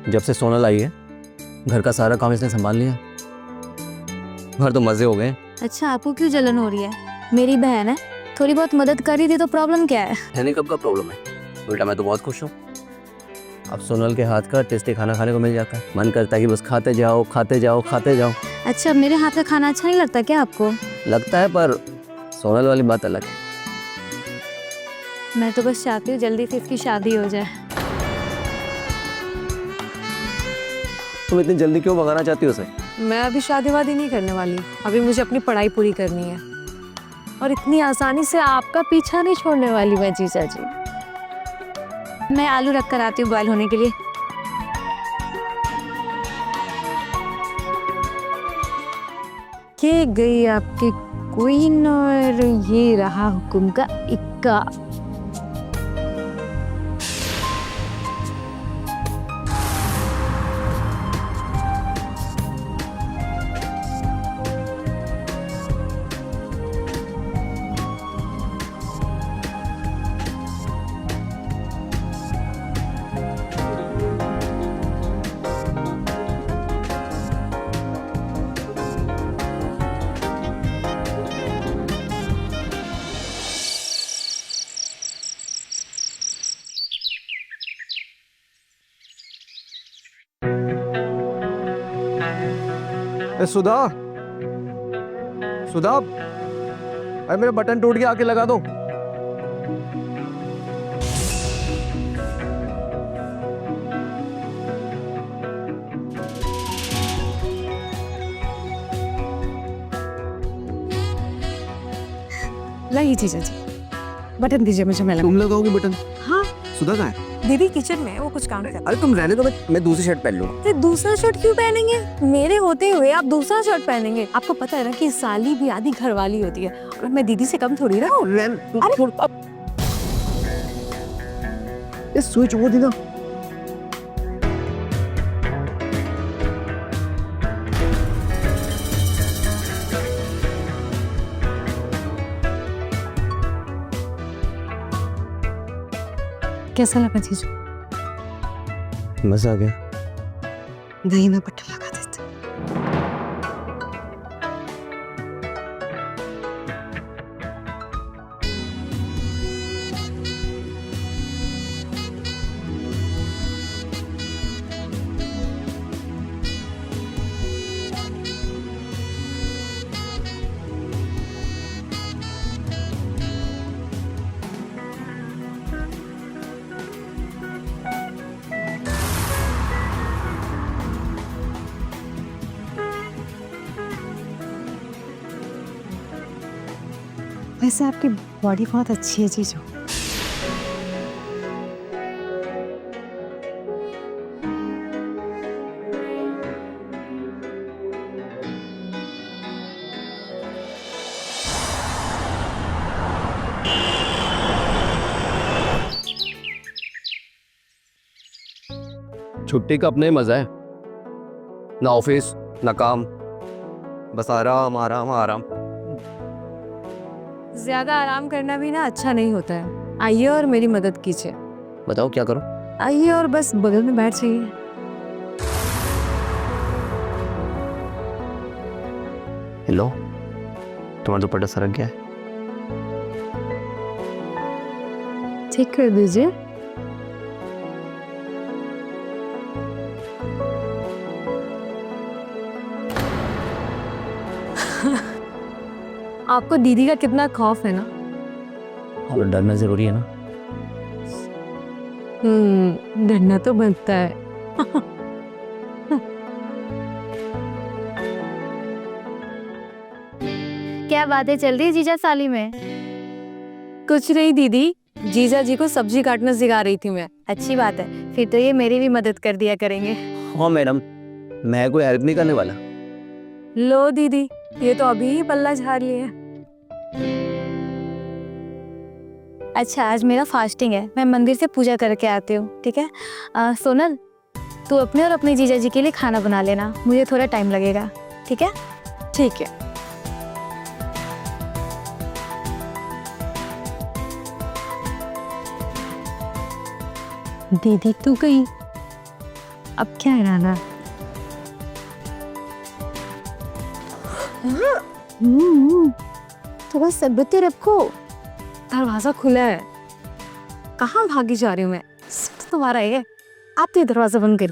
जब से सोनल आई है घर का सारा काम इसने संभाल लिया। घर तो मजे हो गए। अच्छा, आपको क्यों जलन हो रही है? मेरी बहन है, थोड़ी बहुत मदद कर रही थी तो प्रॉब्लम क्या है? कहने कब का प्रॉब्लम है, उल्टा मैं तो बहुत खुश हूँ। अब सोनल के हाथ का टेस्टी खाना खाने को मिल जाता है। मन करता है कि बस खाते जाओ खाते जाओ खाते जाओ। अच्छा, मेरे हाथ का खाना अच्छा नहीं लगता क्या आपको? लगता है, पर सोनल वाली बात अलग है। मैं तो बस चाहती हूँ जल्दी से इसकी शादी हो जाए। तुम इतनी जल्दी क्यों भगाना चाहती हो उसे? मैं अभी शादी वादी नहीं करने वाली, अभी मुझे अपनी पढ़ाई पूरी करनी है और इतनी आसानी से आपका पीछा नहीं छोड़ने वाली मैं जीजा जी। मैं आलू रख कर आती हूँ बॉयल होने के लिए। के गई आपकी क्वीन और ये रहा हुक्म का इक्का। सुधा, सुधा, अरे मेरा बटन टूट गया, आके लगा दो। लाइए जीजा जी, बटन दीजिए मुझे, मैं तुम लगाओगी बटन? हाँ, सुधा कहाँ है? दीदी किचन में है, वो कुछ काम कर। अरे तुम रहने दो, मैं दूसरी शर्ट पहन लूंगा। अरे दूसरा शर्ट क्यों पहनेंगे? मेरे होते हुए आप दूसरा शर्ट पहनेंगे? आपको पता है ना कि साली भी आधी घरवाली होती है और मैं दीदी से कम थोड़ी ना हूँ। ये स्विच वो दीदा। कैसा लगा जीजू? मजा आ गया। दही में बटन लगा देते। वैसे आपकी बॉडी बहुत अच्छी है जीजू। छुट्टी का अपने मजा है, ना ऑफिस ना काम, बस आराम आराम आराम। ज्यादा आराम करना भी ना अच्छा नहीं होता है। आइए और मेरी मदद कीजिए। बताओ क्या करो? आइए और बस बगल में बैठ जाइए। हेलो, तुम्हारा दुपट्टा सरक गया है। ठीक कर दीजिए। आपको दीदी का कितना खौफ है ना? और डरना जरूरी है ना। डरना तो बनता है। क्या बातें चल रही है जीजा साली में? कुछ नहीं दीदी, जीजा जी को सब्जी काटना सिखा रही थी मैं। अच्छी बात है, फिर तो ये मेरी भी मदद कर दिया करेंगे। हाँ मैडम, मैं कोई हेल्प नहीं करने वाला। लो दीदी, ये तो अभी ही पल्ला झाड़ लिया। अच्छा, आज मेरा फास्टिंग है, मैं मंदिर से पूजा करके आती हूँ, ठीक है? सोनल, तू अपने और अपने जीजा जी के लिए खाना बना लेना, मुझे थोड़ा टाइम लगेगा, ठीक है? ठीक है। दीदी तू गई, अब क्या इरादा है? थोड़ा सब्र तो रखो। दरवाजा खुला है, कहाँ भागी जा रही हूँ मैं? सब तुम्हारा है, आप तो ये दरवाजा बंद कर।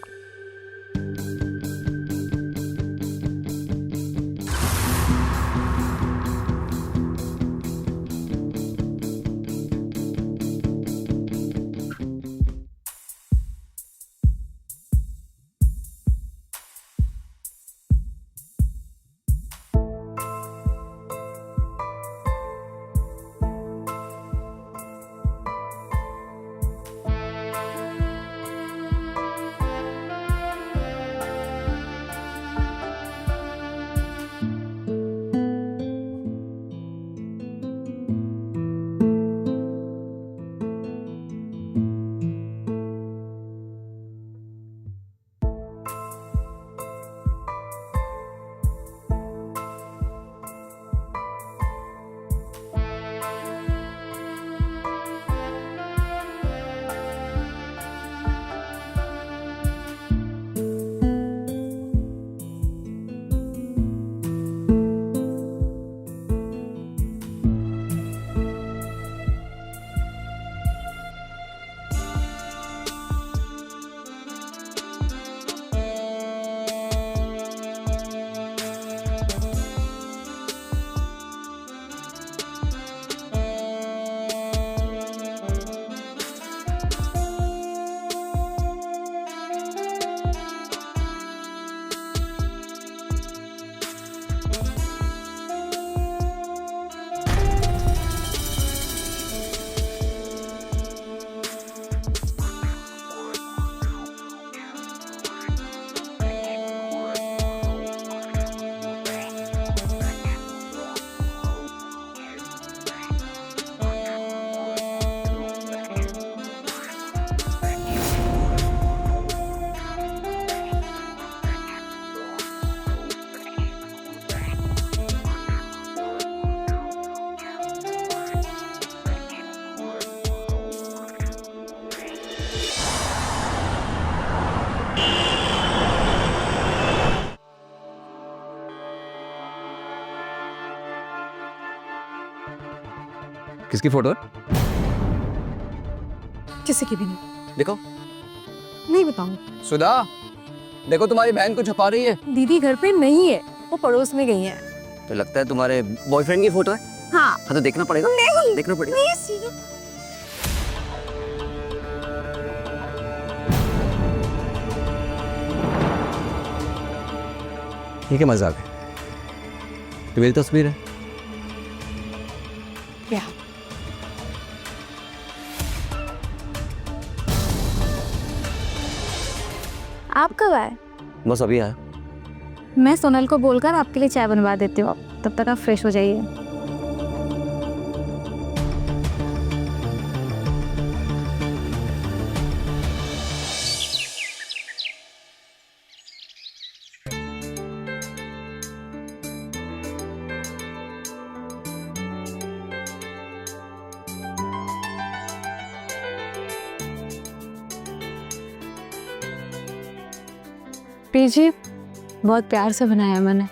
किसकी फोटो है? किसी की भी नहीं। देखो नहीं बताऊँ। सुधा, देखो तुम्हारी बहन को छुपा रही है। दीदी घर पे नहीं है, वो पड़ोस में गई है। तो लगता है तुम्हारे बॉयफ्रेंड की फोटो है। हाँ। हाँ तो देखना पड़ेगा। नहीं। देखना पड़ेगा। ये क्या मजाक है? तो मेरी तस्वीर है। क्या? आप कब आए? बस अभी आया। मैं सोनल को बोलकर आपके लिए चाय बनवा देती हूँ, तब तक आप फ्रेश हो जाइए। पीजी बहुत प्यार से बनाया मैंने।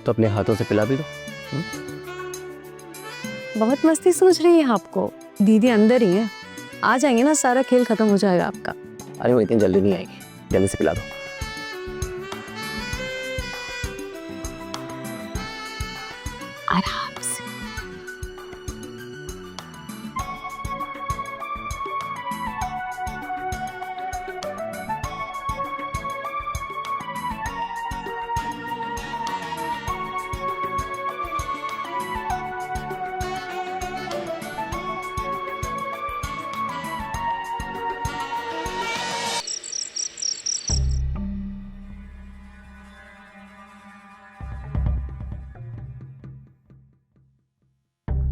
तो अपने हाथों से पिला भी दो। बहुत मस्ती सोच रही है आपको। दीदी अंदर ही है, आ जाएंगे ना सारा खेल खत्म हो जाएगा आपका। अरे वो इतनी जल्दी नहीं आएगी, जल्दी से पिला दो। आराम से।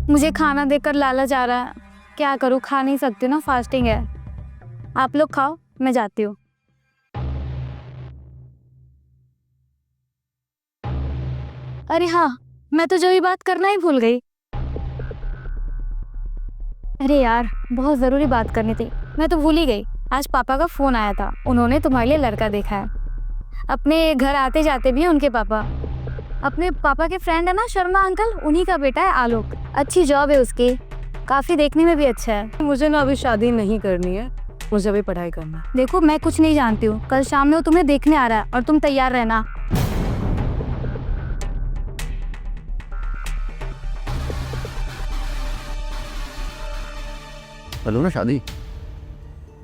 मुझे खाना देकर लालच आ रहा है, क्या करूँ? खा नहीं सकती ना, फास्टिंग है। आप लोग खाओ, मैं जाती हूँ। अरे हाँ, मैं तो जो ही बात करना ही भूल गई। अरे यार, बहुत ज़रूरी बात करनी थी, मैं तो भूल ही गई। आज पापा का फ़ोन आया था, उन्होंने तुम्हारे लिए लड़का देखा है। अपने घर आते जाते भी हैं उनके पापा। अपने पापा के फ्रेंड है ना शर्मा अंकल, उन्हीं का बेटा है आलोक। अच्छी जॉब है उसकी, काफ़ी देखने में भी अच्छा है। मुझे ना अभी शादी नहीं करनी है, मुझे अभी पढ़ाई करना है। देखो मैं कुछ नहीं जानती हूँ, कल शाम में वो तुम्हें देखने आ रहा है और तुम तैयार रहना। चलो ना शादी,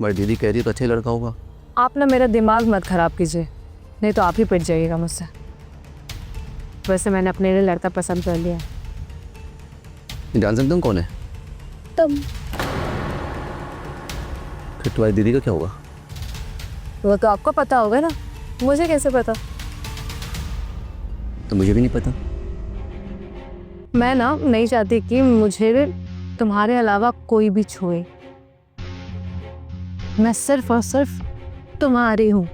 बड़ी दीदी कह रही है तो अच्छा ही लड़का होगा। आप ना मेरा दिमाग मत खराब कीजिए, नहीं तो आप ही पिट जाइएगा मुझसे। वैसे मैंने अपने लिए लड़का पसंद कर लिया। जान सकते हो कौन है? तुम। फिर तुम्हारी दीदी का क्या होगा? वो तो आपको पता होगा ना, मुझे कैसे पता? तो मुझे भी नहीं पता। मैं ना नहीं चाहती कि मुझे तुम्हारे अलावा कोई भी छुए। मैं सिर्फ और सिर्फ तुम्हारी हूँ।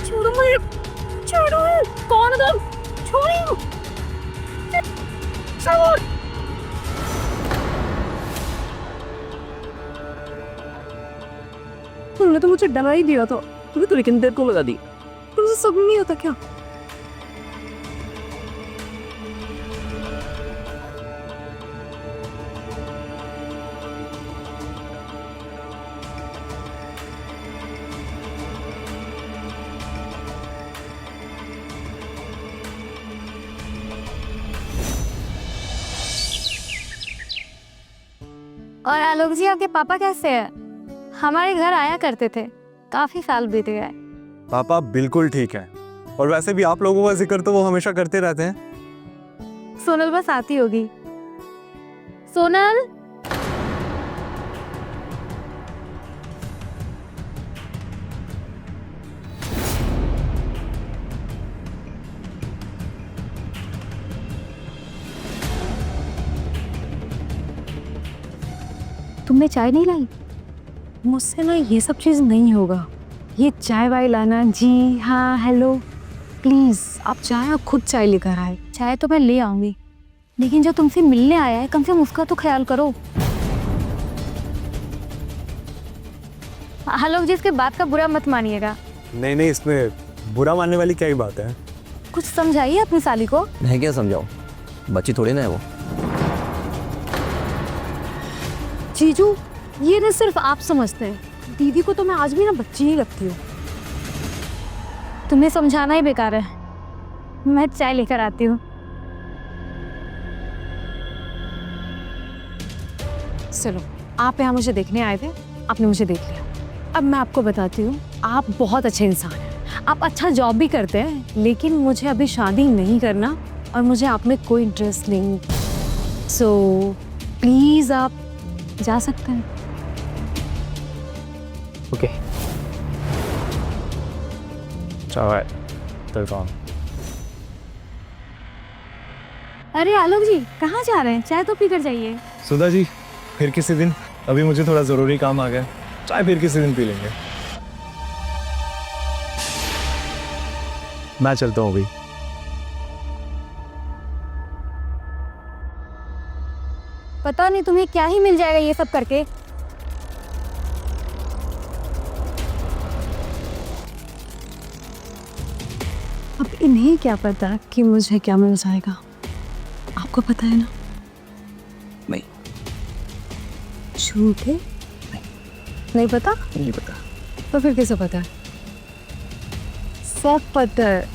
छोड़ो मुझे, छोड़ो। कौन है तुम? छोड़ो। तुमने तो मुझे डरा ही दिया था। तुम्हें तो लेकिन देर को लगा दी। तुमसे सब नहीं होता क्या? और आलोक जी आपके पापा कैसे हैं? हमारे घर आया करते थे, काफ़ी साल बीत गए। पापा बिल्कुल ठीक है, और वैसे भी आप लोगों का जिक्र तो वो हमेशा करते रहते हैं। सोनल बस आती होगी। सोनल, तुमने चाय नहीं लाई? मुझसे ना ये सब चीज़ नहीं होगा। ये चाय वाय लाना, जी हाँ हेलो, प्लीज़ आप चाय और खुद चाय लेकर आए। चाय तो मैं ले आऊंगी, लेकिन जो तुमसे मिलने आया है कम से कम उसका तो ख्याल करो। आलोक जी इसके बात का बुरा मत मानिएगा। नहीं नहीं, इसमें बुरा मानने वाली क्या ही बात है। कुछ समझाइए अपनी साली को। मैं क्या समझाऊं, बच्ची थोड़ी ना है वो। जीजू, ये ना सिर्फ आप समझते हैं। दीदी को तो मैं आज भी ना बच्ची ही लगती हूँ। तुम्हें समझाना ही बेकार है, मैं चाय लेकर आती हूँ। चलो, आप यहाँ मुझे देखने आए थे, आपने मुझे देख लिया। अब मैं आपको बताती हूँ, आप बहुत अच्छे इंसान हैं, आप अच्छा जॉब भी करते हैं, लेकिन मुझे अभी शादी नहीं करना और मुझे आप में कोई इंटरेस्ट नहीं। सो प्लीज़ आप जा सकते हैं। ओके, चलो चलता हूँ। अरे आलोक जी कहाँ जा रहे हैं? चाय तो पी कर जाइए। सुधा जी, फिर किसी दिन, अभी मुझे थोड़ा ज़रूरी काम आ गया, चाय फिर किसी दिन पी लेंगे। मैं चलता हूँ अभी। पता नहीं तुम्हें क्या ही मिल जाएगा ये सब करके। अब इन्हें क्या पता कि मुझे क्या मिल जाएगा? आपको पता है ना? नहीं। झूठ है? नहीं पता? नहीं पता। तो फिर किसे पता है? सब पता है।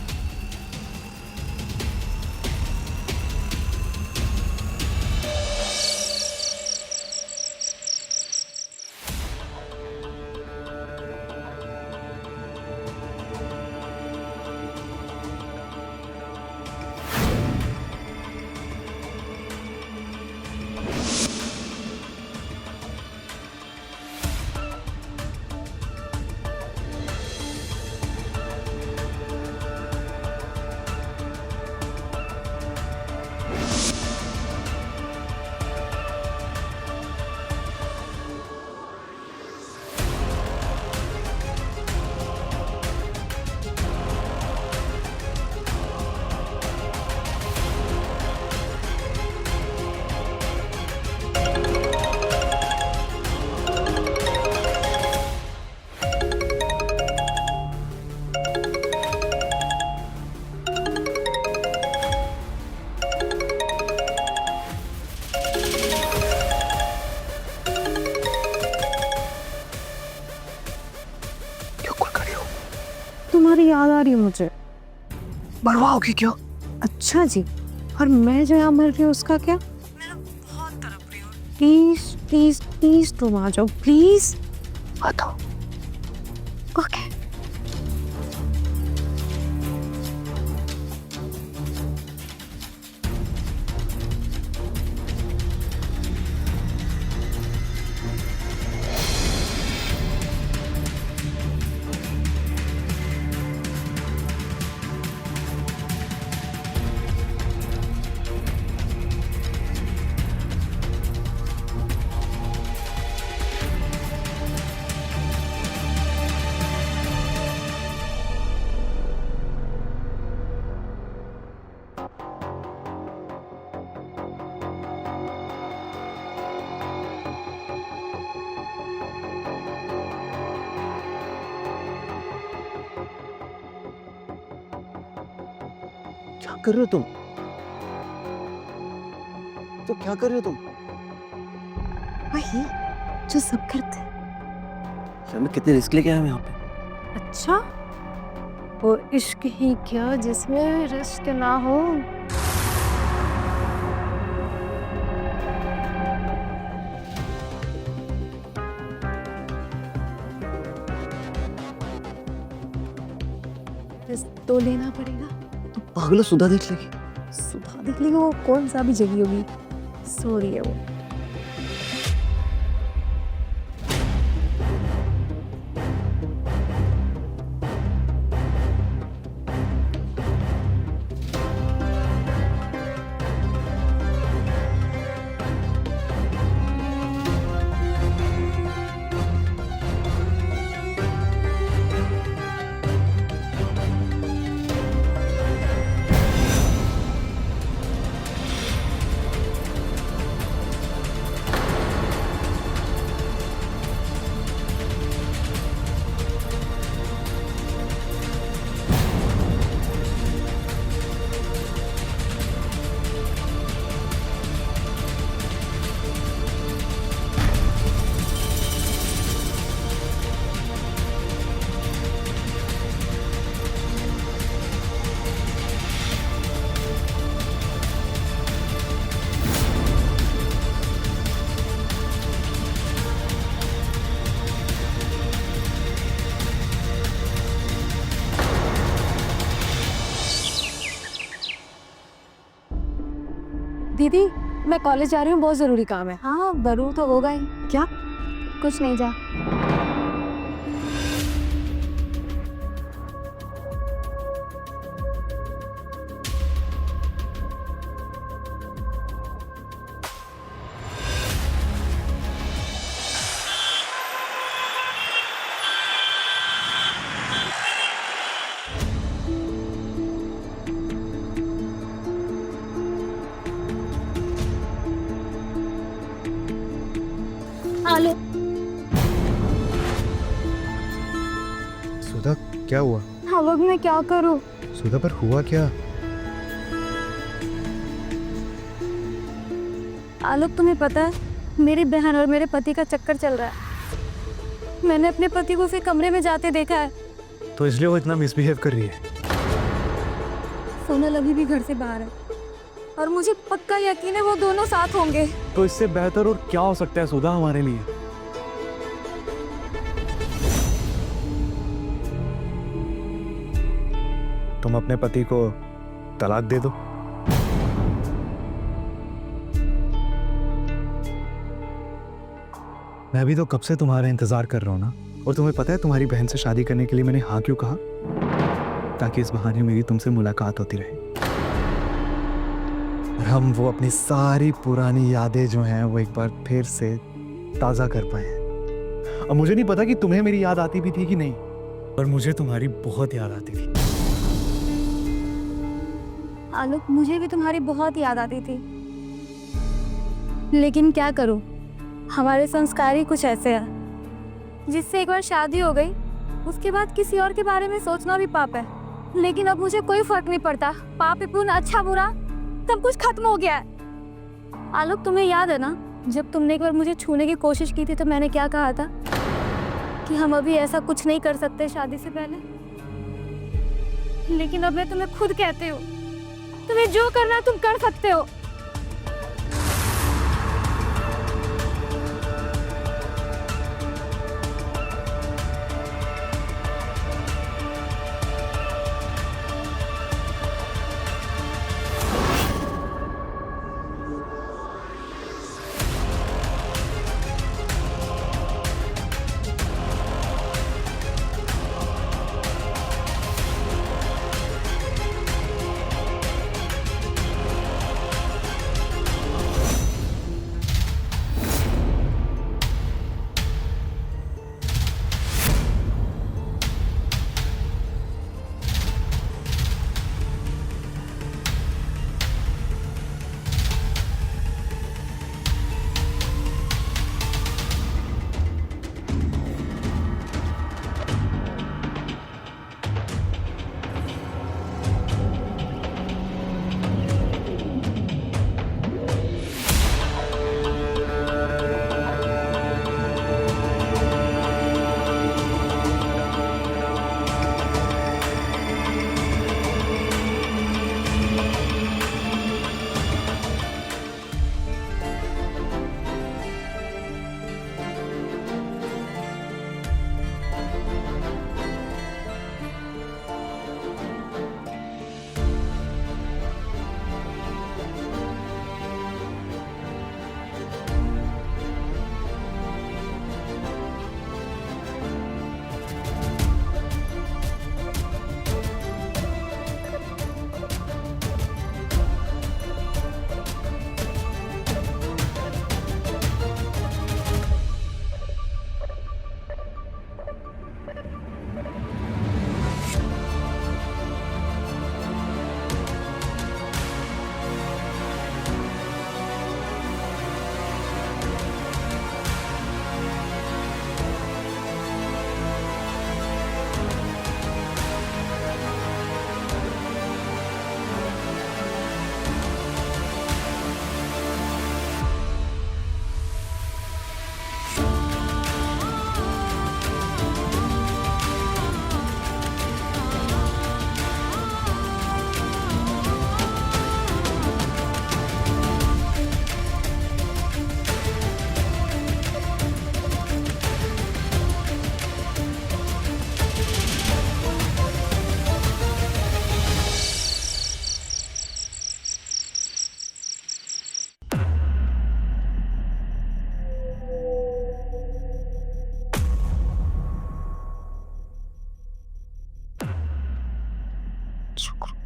तुम्हारी याद आ रही है मुझे। मरवाओगे क्या? अच्छा जी, और मैं जो यहाँ मर रही हूँ उसका क्या? मैं बहुत तड़प रही हूँ। प्लीज प्लीज प्लीज तुम आ जाओ प्लीज। बताओ। ओके। क्या कर रहे हो तुम? तो क्या कर रहे हो तुम? वही जो सब करते हैं। शर्मा कितने रिस्क लेके आए हम यहाँ पे? अच्छा, वो इश्क ही क्या जिसमें रिस्क ना हो। रिस्क तो लेना पड़ेगा। पागलो सुधा देख लेगी। सुबह देख लेगी, वो कौन सा भी जगी होगी, सो रही है वो। दीदी, मैं कॉलेज जा रही हूँ, बहुत जरूरी काम है। हाँ जरूर तो होगा ही। क्या? कुछ नहीं, जा। आलो। सुधा क्या हुआ? हाँ वक्त मैं क्या करूँ? सुधा पर हुआ क्या? आलोक तुम्हें पता है, मेरी बहन और मेरे पति का चक्कर चल रहा है। मैंने अपने पति को फिर कमरे में जाते देखा है। तो इसलिए वो इतना मिसबिहेव कर रही है? सोनल अभी भी घर से बाहर है और मुझे पक्का यकीन है वो दोनों साथ होंगे। तो इससे बेहतर और क्या हो सकता है सुधा हमारे लिए? तुम अपने पति को तलाक दे दो। मैं भी तो कब से तुम्हारा इंतजार कर रहा हूं ना। और तुम्हें पता है तुम्हारी बहन से शादी करने के लिए मैंने हाँ क्यों कहा? ताकि इस बहाने मेरी तुमसे मुलाकात होती रहे और हम वो अपनी सारी पुरानी यादें जो हैं वो एक बार फिर से ताज़ा कर पाए। अब मुझे नहीं पता कि तुम्हें मेरी याद आती भी थी कि नहीं, पर मुझे तुम्हारी बहुत याद आती थी। आलोक मुझे भी तुम्हारी बहुत याद आती थी, लेकिन क्या करूं, हमारे संस्कार ही कुछ ऐसे हैं जिससे एक बार शादी हो गई उसके बाद किसी और के बारे में सोचना भी पाप है। लेकिन अब मुझे कोई फर्क नहीं पड़ता, पाप पुण्य अच्छा बुरा सब कुछ खत्म हो गया है। आलोक तुम्हें याद है ना, जब तुमने एक बार मुझे छूने की कोशिश की थी तो मैंने क्या कहा था कि हम अभी ऐसा कुछ नहीं कर सकते शादी से पहले। लेकिन अब मैं तुम्हें खुद कहती हूँ, तुम्हें जो करना है तुम कर सकते हो।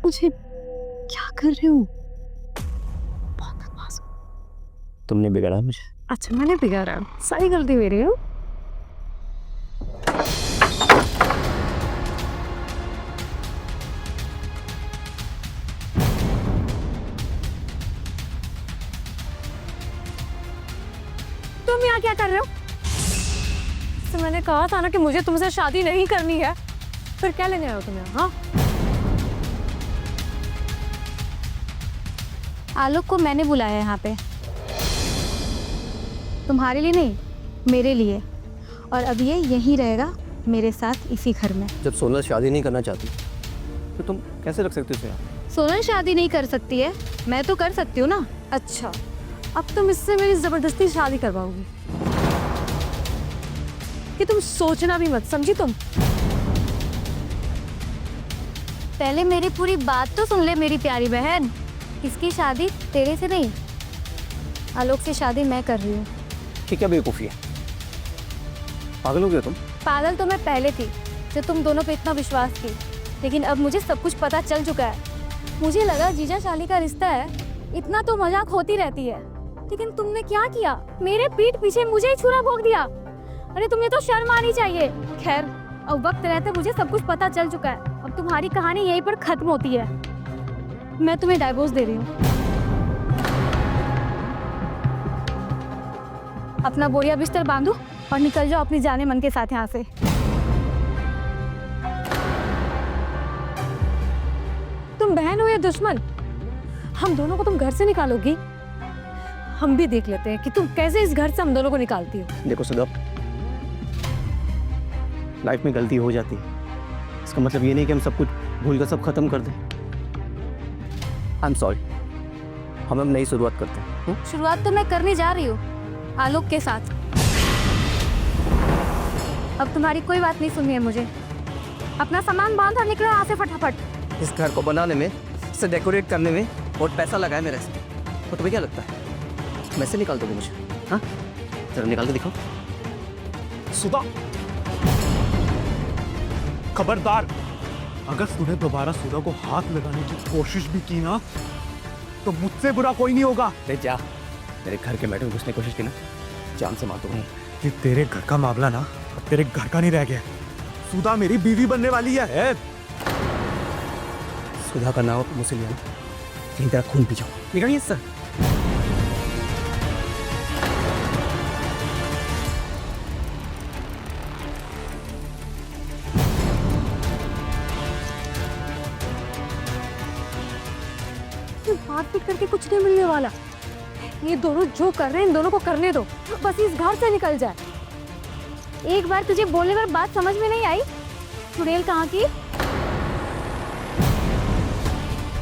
मुझे क्या कर रहे हो? बहुत बदमाश हो। तुमने बिगाड़ा मुझे। अच्छा मैंने बिगाड़ा, सारी गलती मेरी है। तुम यहाँ क्या कर रहे हो? तो मैंने कहा था ना कि मुझे तुमसे शादी नहीं करनी है, फिर क्या लेने आए हो तुम यहाँ? हाँ आलोक को मैंने बुलाया है यहाँ पे, तुम्हारे लिए नहीं, मेरे लिए। और अब ये यहीं रहेगा मेरे साथ इसी घर में। जब सोनल शादी नहीं करना चाहती तो तुम कैसे रख सकते हो उसे यहाँ? सोनल शादी नहीं कर सकती है, मैं तो कर सकती हूँ ना। अच्छा, अब तुम इससे मेरी जबरदस्ती शादी करवाओगी कि तुम सोचना भी मत, समझी तुम? पहले मेरी पूरी बात तो सुन ले मेरी प्यारी बहन। इसकी शादी तेरे से नहीं, आलोक से शादी मैं कर रही हूँ। ठीक है बेवकूफ़ी है, पागल हो गया तुम? पागल तो मैं पहले थी जब तुम दोनों पे इतना विश्वास थी, लेकिन अब मुझे सब कुछ पता चल चुका है। मुझे लगा जीजा शाली का रिश्ता है, इतना तो मजाक होती रहती है, लेकिन तुमने क्या किया? मेरे पीठ पीछे मुझे ही छुरा भोंक दिया। अरे तुम्हें तो शर्म आनी चाहिए। खैर अब वक्त रहते मुझे सब कुछ पता चल चुका है, अब तुम्हारी कहानी यहीं पर खत्म होती है। मैं तुम्हें डाइवोर्स दे रही हूँ। अपना बोरिया बिस्तर बांधो और निकल जाओ अपनी जाने मन के साथ यहाँ से। तुम बहन हो या दुश्मन, हम दोनों को तुम घर से निकालोगी? हम भी देख लेते हैं कि तुम कैसे इस घर से हम दोनों को निकालती हो। देखो सुधा, लाइफ में गलती हो जाती है, इसका मतलब ये नहीं कि हम सब कुछ भूल कर सब खत्म कर दें। आई एम सॉरी, हम अब नई शुरुआत करते हैं। शुरुआत तो मैं करने जा रही हूँ आलोक के साथ। अब तुम्हारी कोई बात नहीं सुननी है मुझे। अपना सामान बांध और निकलो यहाँ से फटाफट। इस घर को बनाने में, इसे डेकोरेट करने में बहुत पैसा लगा है मेरे से। तो तुम्हें क्या लगता है मैं से निकाल दोगे मुझे? हाँ, जरा निकाल के दिखाओ। सुधा, खबरदार, अगर तूने दोबारा सुधा को हाथ लगाने की कोशिश भी की ना तो मुझसे बुरा कोई नहीं होगा। अरे जा, मेरे घर के मैटर में घुसने की कोशिश की ना, जान से मार दूंगा। कि तेरे घर का मामला ना अब तेरे घर का नहीं रह गया। सुधा मेरी बीवी बनने वाली है। सुधा का नाम मुझसे लिया ना, कहीं तेरा खून पी जाओ। निकलिए सर। हाथ पीट करके कुछ नहीं मिलने वाला। ये दोनों जो कर रहे हैं इन दोनों को करने दो, बस इस घर से निकल जाए। एक बार तुझे बोलने पर बात समझ में नहीं आई? चुड़ैल कहाँ की?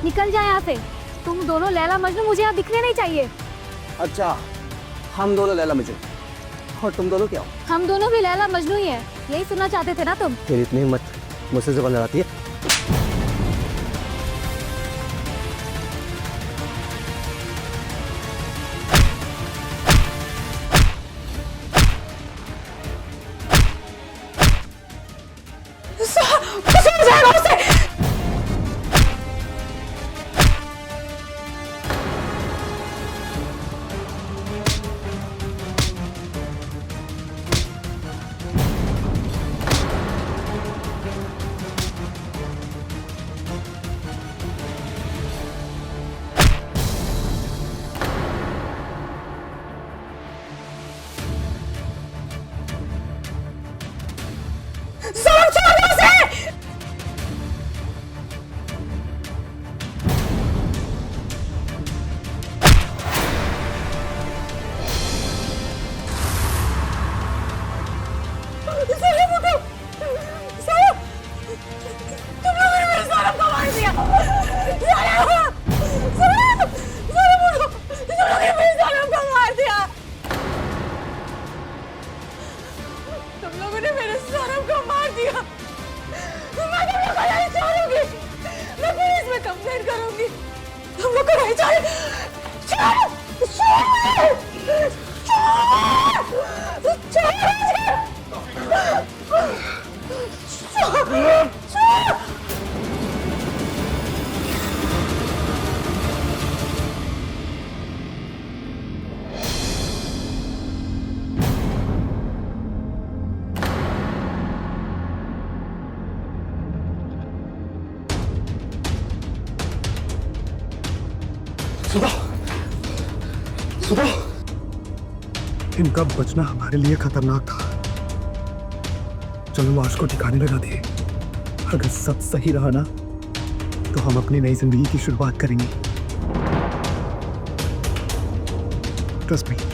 निकल जाए यहाँ से। तुम दोनों लैला मजनू मुझे यहाँ दिखने नहीं चाहिए। अच्छा, हम दोनों लैला मजनू और तुम दोनों क्या हो? हम दोनों भी लैला मजनू ही है, यही सुनना चाहते थे ना तुम? तेरी इतनी हिम्मत मुझसे जुबान लड़ाती है? सुधा, सुधा, इनका बचना हमारे लिए खतरनाक था। चलो आज को ठिकाने लगा दिए। अगर सब सही रहा ना तो हम अपनी नई जिंदगी की शुरुआत करेंगे। Trust me.